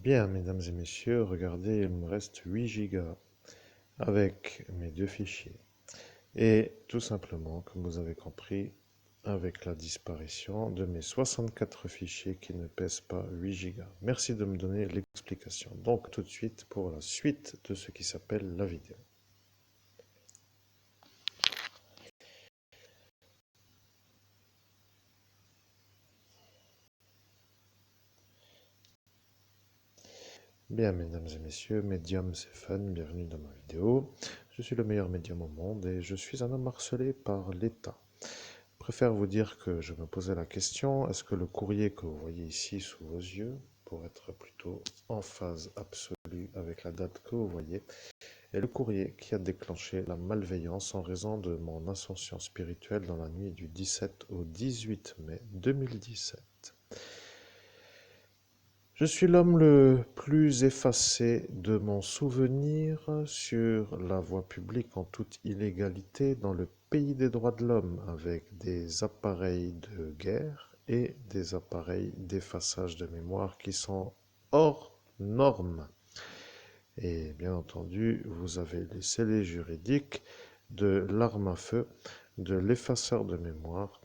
Bien, mesdames et messieurs, regardez, il me reste 8 gigas avec mes deux fichiers. Et tout simplement, comme vous avez compris, avec la disparition de mes 64 fichiers qui ne pèsent pas 8 gigas. Merci de me donner l'explication. Donc, tout de suite pour la suite de ce qui s'appelle la vidéo. Bien, mesdames et messieurs, médium c'est fun, bienvenue dans ma vidéo. Je suis le meilleur médium au monde et je suis un homme harcelé par l'État. Je préfère vous dire que je me posais la question, est-ce que le courrier que vous voyez ici sous vos yeux, pour être plutôt en phase absolue avec la date que vous voyez, est le courrier qui a déclenché la malveillance en raison de mon ascension spirituelle dans la nuit du 17 au 18 mai 2017. Je suis l'homme le plus effacé de mon souvenir sur la voie publique en toute illégalité dans le pays des droits de l'homme avec des appareils de guerre et des appareils d'effaçage de mémoire qui sont hors normes. Et bien entendu, vous avez les scellés juridiques de l'arme à feu, de l'effaceur de mémoire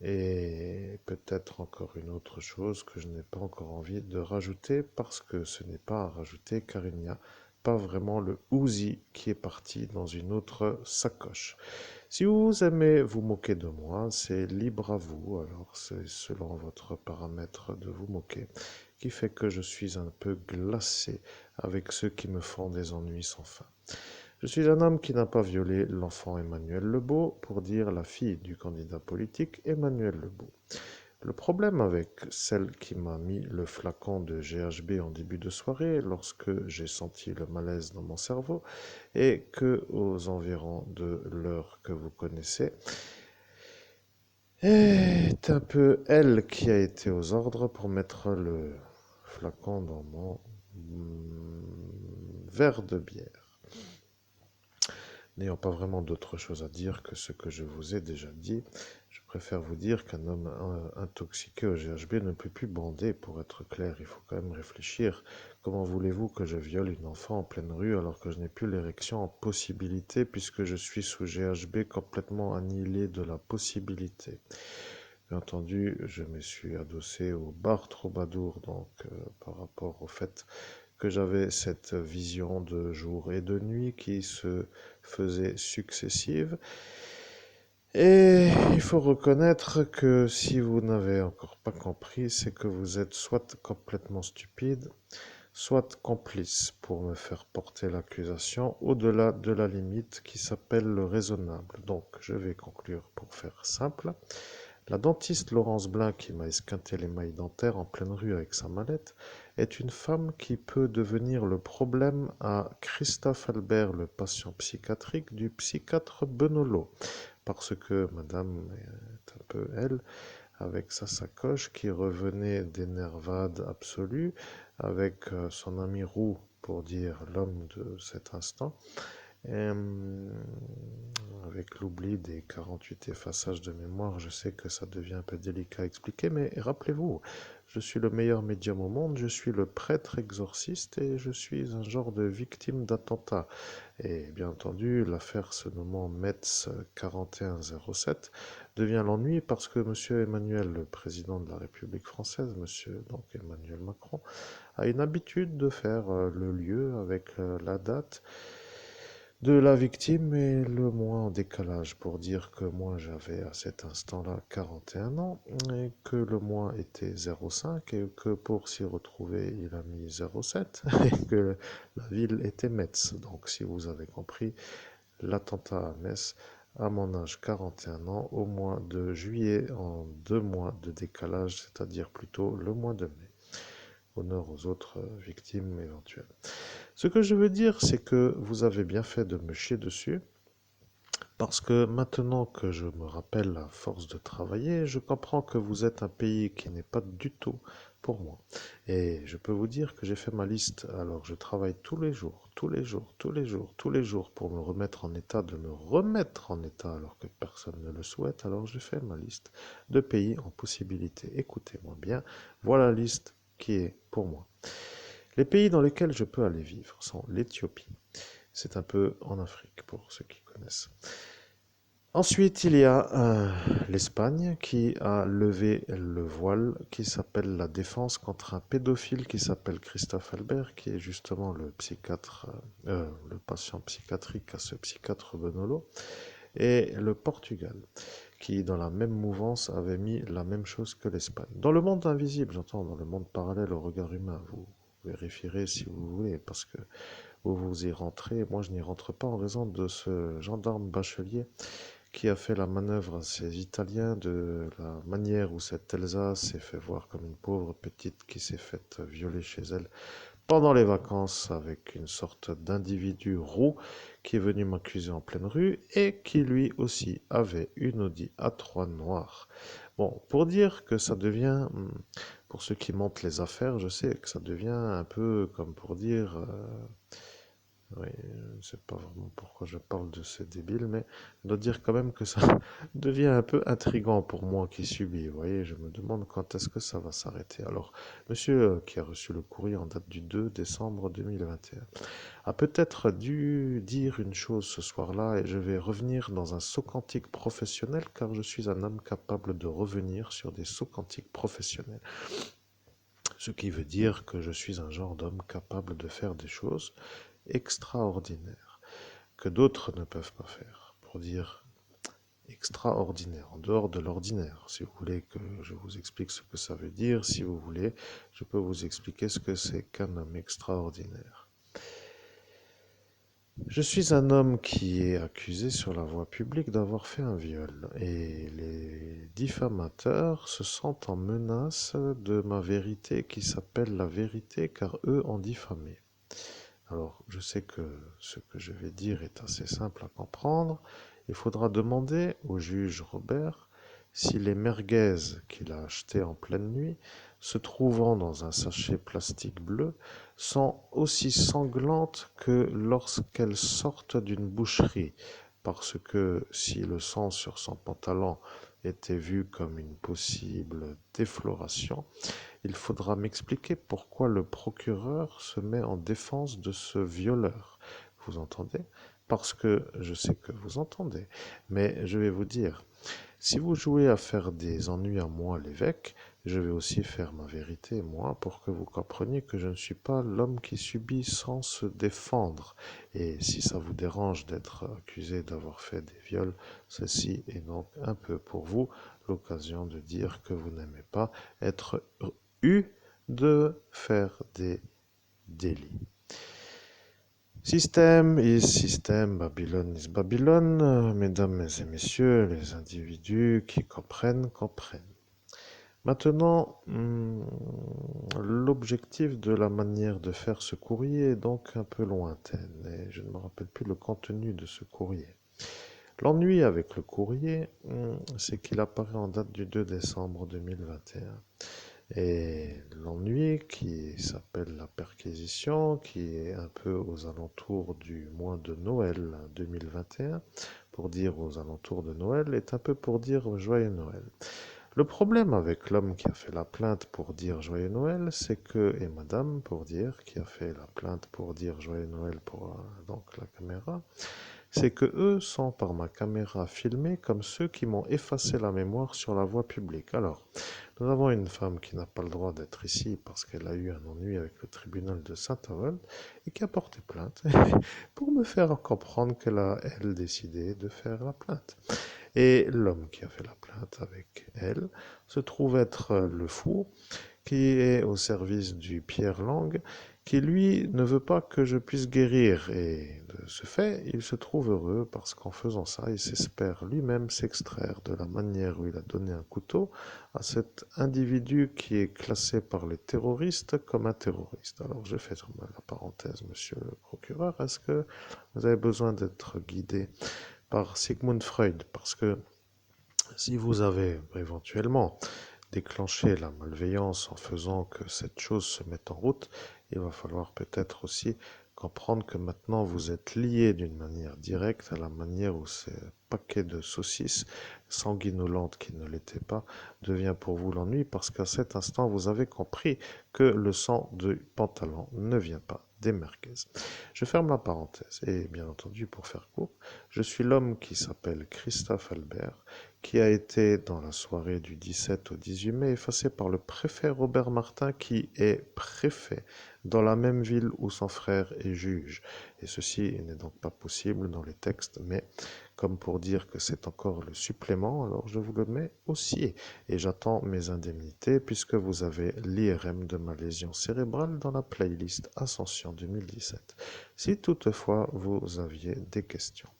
et peut-être encore une autre chose que je n'ai pas encore envie de rajouter parce que ce n'est pas à rajouter car il n'y a pas vraiment le Uzi qui est parti dans une autre sacoche. Si vous aimez vous moquer de moi, c'est libre à vous, alors c'est selon votre paramètre de vous moquer, qui fait que je suis un peu glacé avec ceux qui me font des ennuis sans fin. Je suis un homme qui n'a pas violé l'enfant Emmanuel Lebeau pour dire la fille du candidat politique Emmanuel Lebeau. Le problème avec celle qui m'a mis le flacon de GHB en début de soirée, lorsque j'ai senti le malaise dans mon cerveau, est que aux environs de l'heure que vous connaissez, est un peu elle qui a été aux ordres pour mettre le flacon dans mon verre de bière. N'ayant pas vraiment d'autre chose à dire que ce que je vous ai déjà dit, je préfère vous dire qu'un homme intoxiqué au GHB ne peut plus bander, pour être clair. Il faut quand même réfléchir. Comment voulez-vous que je viole une enfant en pleine rue alors que je n'ai plus l'érection en possibilité puisque je suis sous GHB complètement annihilé de la possibilité? Bien entendu, je me suis adossé au bar Troubadour, donc par rapport au fait que j'avais cette vision de jour et de nuit qui se faisait successive. Et il faut reconnaître que si vous n'avez encore pas compris, c'est que vous êtes soit complètement stupide, soit complice pour me faire porter l'accusation au-delà de la limite qui s'appelle le raisonnable. Donc, je vais conclure pour faire simple. La dentiste Laurence Blin, qui m'a esquinté les mailles dentaires en pleine rue avec sa mallette, est une femme qui peut devenir le problème à Christophe Albert, le patient psychiatrique du psychiatre Benolo. Parce que madame est un peu elle, avec sa sacoche qui revenait d'énervade absolue, avec son ami Roux, pour dire l'homme de cet instant, et, avec l'oubli des 48 effaçages de mémoire, je sais que ça devient un peu délicat à expliquer, mais rappelez-vous, je suis le meilleur médium au monde, je suis le prêtre exorciste et je suis un genre de victime d'attentat. Et bien entendu, l'affaire se nommant Metz 4107 devient l'ennui parce que M. Emmanuel, le président de la République française, M. donc Emmanuel Macron, a une habitude de faire le lieu avec la date de la victime et le mois en décalage pour dire que moi j'avais à cet instant-là 41 ans et que le mois était 05 et que pour s'y retrouver il a mis 07 et que la ville était Metz. Donc si vous avez compris, l'attentat à Metz à mon âge 41 ans au mois de juillet en 2 mois de décalage, c'est-à-dire plutôt le mois de mai. Honneur aux autres victimes éventuelles. Ce que je veux dire, c'est que vous avez bien fait de me chier dessus, parce que maintenant que je me rappelle la force de travailler, je comprends que vous êtes un pays qui n'est pas du tout pour moi. Et je peux vous dire que j'ai fait ma liste, alors je travaille tous les jours, tous les jours, tous les jours, tous les jours pour me remettre en état, de me remettre en état alors que personne ne le souhaite, alors j'ai fait ma liste de pays en possibilité. Écoutez-moi bien, voilà la liste qui est pour moi. Les pays dans lesquels je peux aller vivre sont l'Éthiopie. C'est un peu en Afrique pour ceux qui connaissent. Ensuite, il y a l'Espagne qui a levé le voile qui s'appelle la défense contre un pédophile qui s'appelle Christophe Albert, qui est justement le psychiatre, le patient psychiatrique à ce psychiatre Benolo, et le Portugal qui, dans la même mouvance, avait mis la même chose que l'Espagne. Dans le monde invisible, j'entends, dans le monde parallèle au regard humain, vous vérifierez si vous voulez, parce que vous y rentrez. Moi, je n'y rentre pas en raison de ce gendarme bachelier qui a fait la manœuvre à ces Italiens, de la manière où cette Elsa s'est fait voir comme une pauvre petite qui s'est faite violer chez elle pendant les vacances avec une sorte d'individu roux qui est venu m'accuser en pleine rue et qui lui aussi avait une Audi A3 noire. Bon, pour dire que ça devient, pour ceux qui montent les affaires, je sais que ça devient un peu comme pour dire, oui, je ne sais pas vraiment pourquoi je parle de ces débiles, mais je dois dire quand même que ça devient un peu intriguant pour moi qui subis. Vous voyez, je me demande quand est-ce que ça va s'arrêter. Alors, monsieur qui a reçu le courrier en date du 2 décembre 2021 a peut-être dû dire une chose ce soir-là et je vais revenir dans un saut quantique professionnel car je suis un homme capable de revenir sur des sauts quantiques professionnels. Ce qui veut dire que je suis un genre d'homme capable de faire des choses extraordinaires que d'autres ne peuvent pas faire. Pour dire extraordinaire, en dehors de l'ordinaire. Si vous voulez que je vous explique ce que ça veut dire, si vous voulez, je peux vous expliquer ce que c'est qu'un homme extraordinaire. Je suis un homme qui est accusé sur la voie publique d'avoir fait un viol et les diffamateurs se sentent en menace de ma vérité qui s'appelle la vérité car eux ont diffamé. Alors, je sais que ce que je vais dire est assez simple à comprendre. Il faudra demander au juge Robert si les merguez qu'il a achetées en pleine nuit, se trouvant dans un sachet plastique bleu, sont aussi sanglantes que lorsqu'elles sortent d'une boucherie. Parce que si le sang sur son pantalon était vu comme une possible défloration, il faudra m'expliquer pourquoi le procureur se met en défense de ce violeur. Vous entendez? Parce que je sais que vous entendez. Mais je vais vous dire, si vous jouez à faire des ennuis à moi, l'évêque, je vais aussi faire ma vérité, moi, pour que vous compreniez que je ne suis pas l'homme qui subit sans se défendre. Et si ça vous dérange d'être accusé d'avoir fait des viols, ceci est donc un peu pour vous l'occasion de dire que vous n'aimez pas être eu de faire des délits. Système is système, Babylone is Babylone, mesdames et messieurs, les individus qui comprennent, comprennent. Maintenant, l'objectif de la manière de faire ce courrier est donc un peu lointaine et je ne me rappelle plus le contenu de ce courrier. L'ennui avec le courrier, c'est qu'il apparaît en date du 2 décembre 2021. Et l'ennui qui s'appelle la perquisition, qui est un peu aux alentours du mois de Noël 2021, pour dire aux alentours de Noël, est un peu pour dire joyeux Noël. Le problème avec l'homme qui a fait la plainte pour dire joyeux Noël, c'est que, et madame pour dire, qui a fait la plainte pour dire joyeux Noël pour donc la caméra, c'est que eux sont par ma caméra filmés comme ceux qui m'ont effacé la mémoire sur la voie publique. Alors, nous avons une femme qui n'a pas le droit d'être ici parce qu'elle a eu un ennui avec le tribunal de Saint-Avold et qui a porté plainte pour me faire comprendre qu'elle a, elle, décidé de faire la plainte. Et l'homme qui a fait la plainte avec elle se trouve être le fou qui est au service du Pierre Lang, qui lui ne veut pas que je puisse guérir. Et de ce fait, il se trouve heureux parce qu'en faisant ça, il s'espère lui-même s'extraire de la manière où il a donné un couteau à cet individu qui est classé par les terroristes comme un terroriste. Alors je fais la parenthèse, monsieur le procureur, est-ce que vous avez besoin d'être guidé par Sigmund Freud? Parce que si vous avez éventuellement déclenché la malveillance en faisant que cette chose se mette en route, il va falloir peut-être aussi comprendre que maintenant vous êtes lié d'une manière directe à la manière où ce paquet de saucisses sanguinolentes qui ne l'étaient pas devient pour vous l'ennui parce qu'à cet instant vous avez compris que le sang du pantalon ne vient pas des merguez. Je ferme la parenthèse et bien entendu pour faire court, je suis l'homme qui s'appelle Christophe Albert qui a été dans la soirée du 17 au 18 mai effacé par le préfet Robert Martin qui est préfet dans la même ville où son frère est juge. Et ceci n'est donc pas possible dans les textes, mais comme pour dire que c'est encore le supplément, alors je vous le mets aussi. Et j'attends mes indemnités puisque vous avez l'IRM de ma lésion cérébrale dans la playlist Ascension 2017. Si toutefois vous aviez des questions.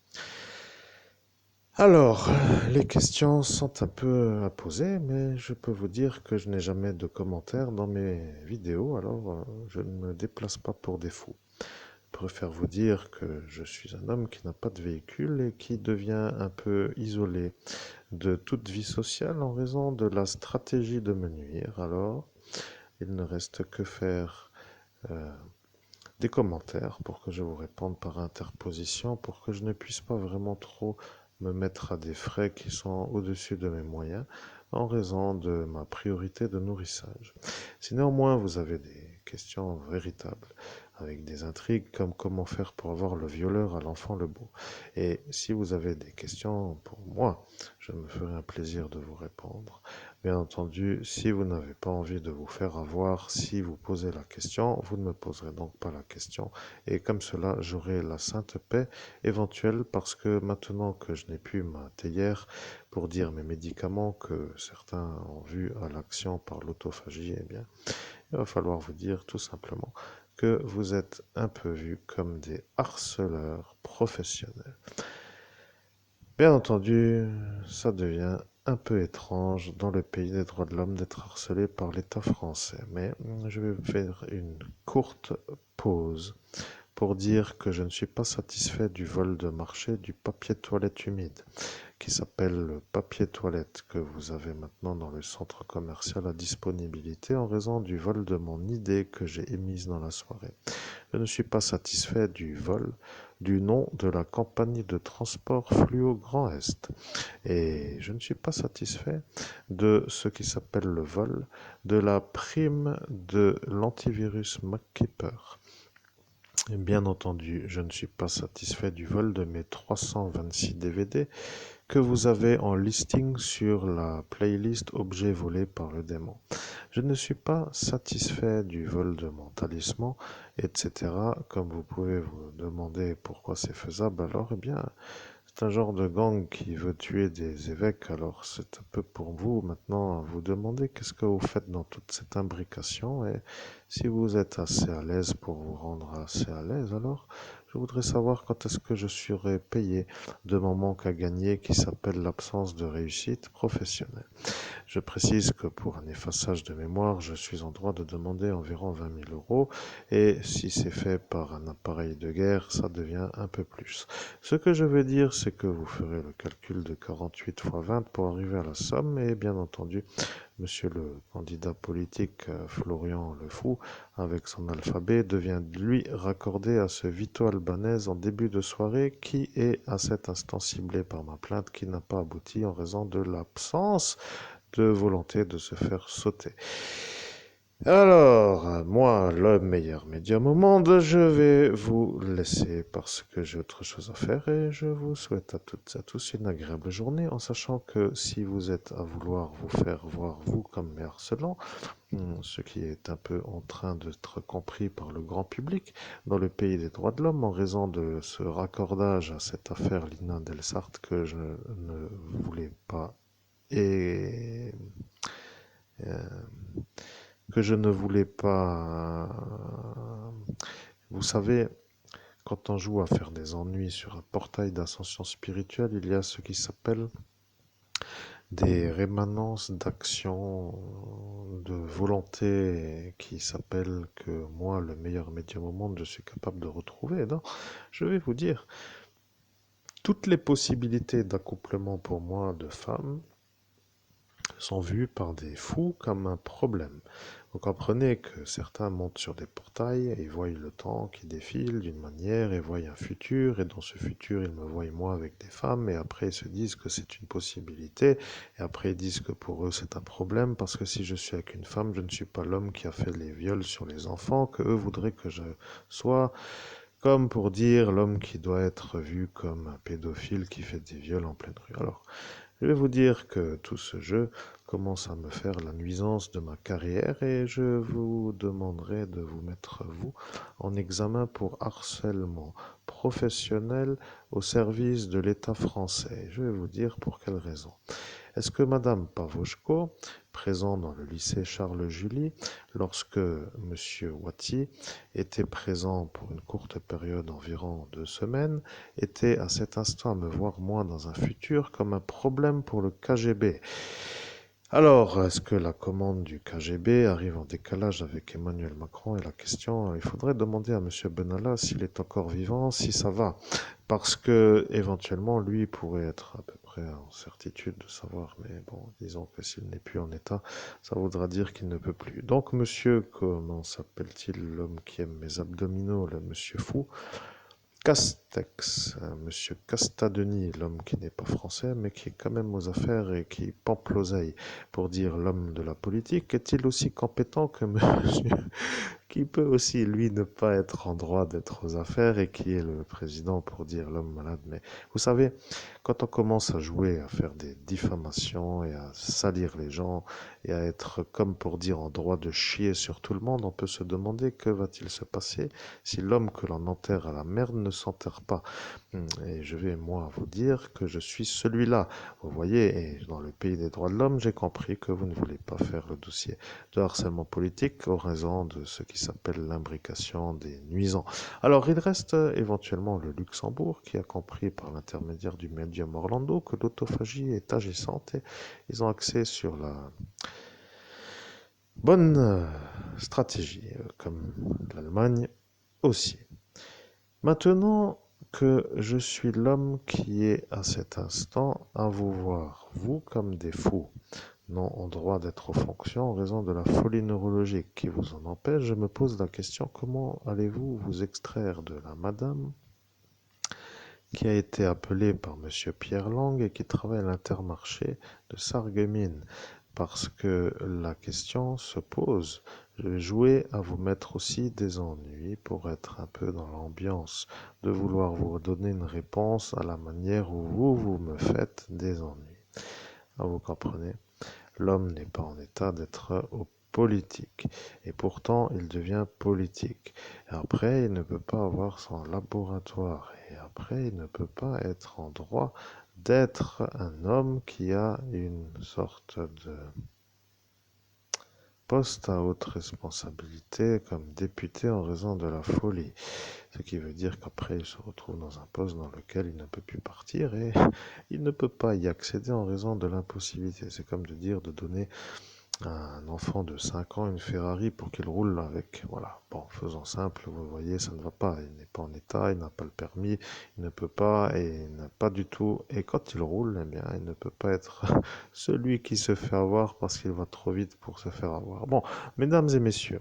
Alors, les questions sont un peu à poser, mais je peux vous dire que je n'ai jamais de commentaires dans mes vidéos, alors je ne me déplace pas pour des fous. Je préfère vous dire que je suis un homme qui n'a pas de véhicule et qui devient un peu isolé de toute vie sociale en raison de la stratégie de me nuire. Alors, il ne reste que faire euh, des commentaires pour que je vous réponde par interposition, pour que je ne puisse pas vraiment trop me mettre à des frais qui sont au-dessus de mes moyens en raison de ma priorité de nourrissage. Si néanmoins vous avez des questions véritables, avec des intrigues comme comment faire pour avoir le violeur à l'enfant le beau, et si vous avez des questions pour moi, je me ferai un plaisir de vous répondre. Bien entendu, si vous n'avez pas envie de vous faire avoir, si vous posez la question, vous ne me poserez donc pas la question. Et comme cela, j'aurai la sainte paix éventuelle parce que maintenant que je n'ai plus ma théière pour dire mes médicaments que certains ont vu à l'action par l'autophagie, eh bien, il va falloir vous dire tout simplement que vous êtes un peu vus comme des harceleurs professionnels. Bien entendu, ça devient un peu étrange dans le pays des droits de l'homme d'être harcelé par l'État français, mais je vais faire une courte pause pour dire que je ne suis pas satisfait du vol de marché du papier toilette humide, qui s'appelle le papier toilette que vous avez maintenant dans le centre commercial à disponibilité en raison du vol de mon idée que j'ai émise dans la soirée. Je ne suis pas satisfait du vol du nom de la compagnie de transport Fluo Grand Est. Et je ne suis pas satisfait de ce qui s'appelle le vol de la prime de l'antivirus MacKeeper. Et bien entendu, je ne suis pas satisfait du vol de mes 326 DVD que vous avez en listing sur la playlist Objets volés par le démon. Je ne suis pas satisfait du vol de mon talisman, etc. Comme vous pouvez vous demander pourquoi c'est faisable, alors eh bien, c'est un genre de gang qui veut tuer des évêques, alors c'est un peu pour vous maintenant à vous demander qu'est-ce que vous faites dans toute cette imbrication et si vous êtes assez à l'aise pour vous rendre assez à l'aise, alors je voudrais savoir quand est-ce que je serai payé de mon manque à gagner qui s'appelle l'absence de réussite professionnelle. Je précise que pour un effaçage de mémoire, je suis en droit de demander environ 20 000 euros et si c'est fait par un appareil de guerre, ça devient un peu plus. Ce que je veux dire, c'est que vous ferez le calcul de 48 fois 20 pour arriver à la somme et bien entendu, monsieur le candidat politique Florian Le Fou, avec son alphabet, devient lui raccordé à ce Vito Albanese en début de soirée qui est à cet instant ciblé par ma plainte qui n'a pas abouti en raison de l'absence de volonté de se faire sauter. Alors, moi, le meilleur médium au monde, je vais vous laisser parce que j'ai autre chose à faire et je vous souhaite à toutes et à tous une agréable journée en sachant que si vous êtes à vouloir vous faire voir vous comme mes harcelants, ce qui est un peu en train d'être compris par le grand public dans le pays des droits de l'homme en raison de ce raccordage à cette affaire Lina Delsart que je ne voulais pas et euh, que je ne voulais pas. Vous savez, quand on joue à faire des ennuis sur un portail d'ascension spirituelle, il y a ce qui s'appelle des rémanences d'action, de volonté qui s'appellent que moi, le meilleur médium au monde, je suis capable de retrouver. Non, je vais vous dire, toutes les possibilités d'accouplement pour moi de femmes sont vues par des fous comme un problème. Vous comprenez que certains montent sur des portails et voient le temps qui défile d'une manière et voient un futur, et dans ce futur, ils me voient moi avec des femmes, et après ils se disent que c'est une possibilité, et après ils disent que pour eux c'est un problème, parce que si je suis avec une femme, je ne suis pas l'homme qui a fait les viols sur les enfants, que eux voudraient que je sois, comme pour dire l'homme qui doit être vu comme un pédophile qui fait des viols en pleine rue. Alors, je vais vous dire que tout ce jeu commence à me faire la nuisance de ma carrière et je vous demanderai de vous mettre, vous, en examen pour harcèlement professionnel au service de l'État français. Je vais vous dire pour quelle raison. Est-ce que Madame Pavoshko, présent dans le lycée Charles-Julie, lorsque Monsieur Wati était présent pour une courte période d'environ 2 semaines, était à cet instant à me voir moi dans un futur comme un problème pour le KGB? Alors, est-ce que la commande du KGB arrive en décalage avec Emmanuel Macron? Et la question, il faudrait demander à Monsieur Benalla s'il est encore vivant, si ça va. Parce que, éventuellement, lui pourrait être à peu près en certitude de savoir. Mais bon, disons que s'il n'est plus en état, ça voudra dire qu'il ne peut plus. Donc, monsieur, comment s'appelle-t-il, l'homme qui aime mes abdominaux, le monsieur fou? Castex, monsieur Castadenis, l'homme qui n'est pas français, mais qui est quand même aux affaires et qui pompe l'oseille, pour dire l'homme de la politique, est-il aussi compétent que monsieur qui peut aussi, lui, ne pas être en droit d'être aux affaires et qui est le président pour dire l'homme malade. Mais vous savez, quand on commence à jouer, à faire des diffamations et à salir les gens et à être, comme pour dire, en droit de chier sur tout le monde, on peut se demander que va-t-il se passer si l'homme que l'on enterre à la merde ne s'enterre pas. Et je vais, moi, vous dire que je suis celui-là. Vous voyez, et dans le pays des droits de l'homme, j'ai compris que vous ne voulez pas faire le dossier de harcèlement politique en raison de ce qui s'appelle l'imbrication des nuisants. Alors, il reste éventuellement le Luxembourg qui a compris par l'intermédiaire du médium Orlando que l'autophagie est agissante et ils ont axé sur la bonne stratégie, comme l'Allemagne aussi. Maintenant que je suis l'homme qui est à cet instant à vous voir, vous comme des fous, non en droit d'être aux fonctions en raison de la folie neurologique qui vous en empêche, je me pose la question comment allez-vous vous extraire de la madame qui a été appelée par monsieur Pierre Lang et qui travaille à l'Intermarché de Sarreguemines? Parce que la question se pose. Je vais jouer à vous mettre aussi des ennuis pour être un peu dans l'ambiance, de vouloir vous donner une réponse à la manière où vous me faites des ennuis. Ah, vous comprenez? L'homme n'est pas en état d'être au politique. Et pourtant, il devient politique. Et après, il ne peut pas avoir son laboratoire. Et après, il ne peut pas être en droit d'être un homme qui a une sorte de poste à haute responsabilité comme député en raison de la folie. Ce qui veut dire qu'après, il se retrouve dans un poste dans lequel il ne peut plus partir et il ne peut pas y accéder en raison de l'impossibilité. C'est comme de dire de donner à un enfant de 5 ans une Ferrari pour qu'il roule avec. Voilà. Bon, faisons simple, vous voyez, ça ne va pas. Il n'est pas en état, il n'a pas le permis, il ne peut pas et il n'a pas du tout. Et quand il roule, eh bien, il ne peut pas être celui qui se fait avoir parce qu'il va trop vite pour se faire avoir. Bon, mesdames et messieurs,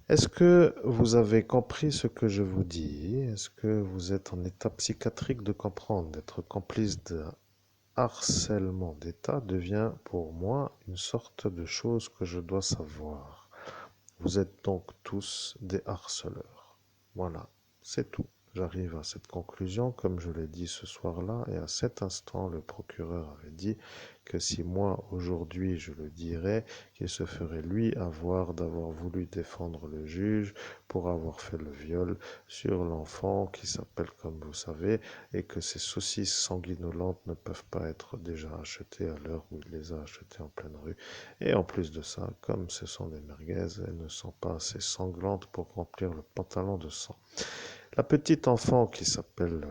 est-ce que vous avez compris ce que je vous dis? Est-ce que vous êtes en état psychiatrique de comprendre, d'être complice de harcèlement d'État devient pour moi une sorte de chose que je dois savoir. Vous êtes donc tous des harceleurs. Voilà, c'est tout. J'arrive à cette conclusion, comme je l'ai dit ce soir-là, et à cet instant, le procureur avait dit que si moi, aujourd'hui, je le dirais, qu'il se ferait lui avoir d'avoir voulu défendre le juge pour avoir fait le viol sur l'enfant qui s'appelle comme vous savez, et que ces saucisses sanguinolentes ne peuvent pas être déjà achetées à l'heure où il les a achetées en pleine rue. Et en plus de ça, comme ce sont des merguez, elles ne sont pas assez sanglantes pour remplir le pantalon de sang. La petite enfant qui s'appelle,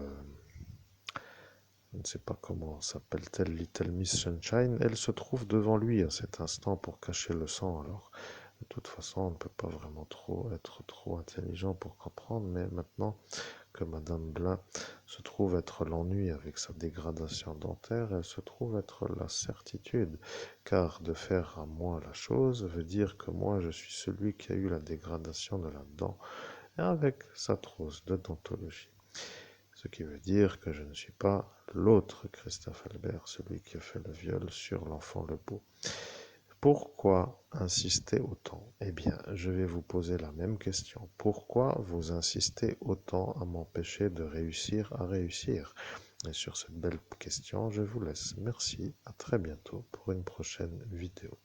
je ne sais pas comment s'appelle-t-elle, Little Miss Sunshine, elle se trouve devant lui à cet instant pour cacher le sang. Alors, de toute façon, on ne peut pas vraiment être trop intelligent pour comprendre, mais maintenant que Madame Blin se trouve être l'ennui avec sa dégradation dentaire, elle se trouve être la certitude, car de faire à moi la chose veut dire que moi je suis celui qui a eu la dégradation de la dent, et avec sa trousse de dentologie. Ce qui veut dire que je ne suis pas l'autre Christophe Albert, celui qui a fait le viol sur l'enfant Lebeau. Pourquoi insister autant? Eh bien, je vais vous poser la même question. Pourquoi vous insistez autant à m'empêcher de réussir à réussir? Et sur cette belle question, je vous laisse. Merci, à très bientôt pour une prochaine vidéo.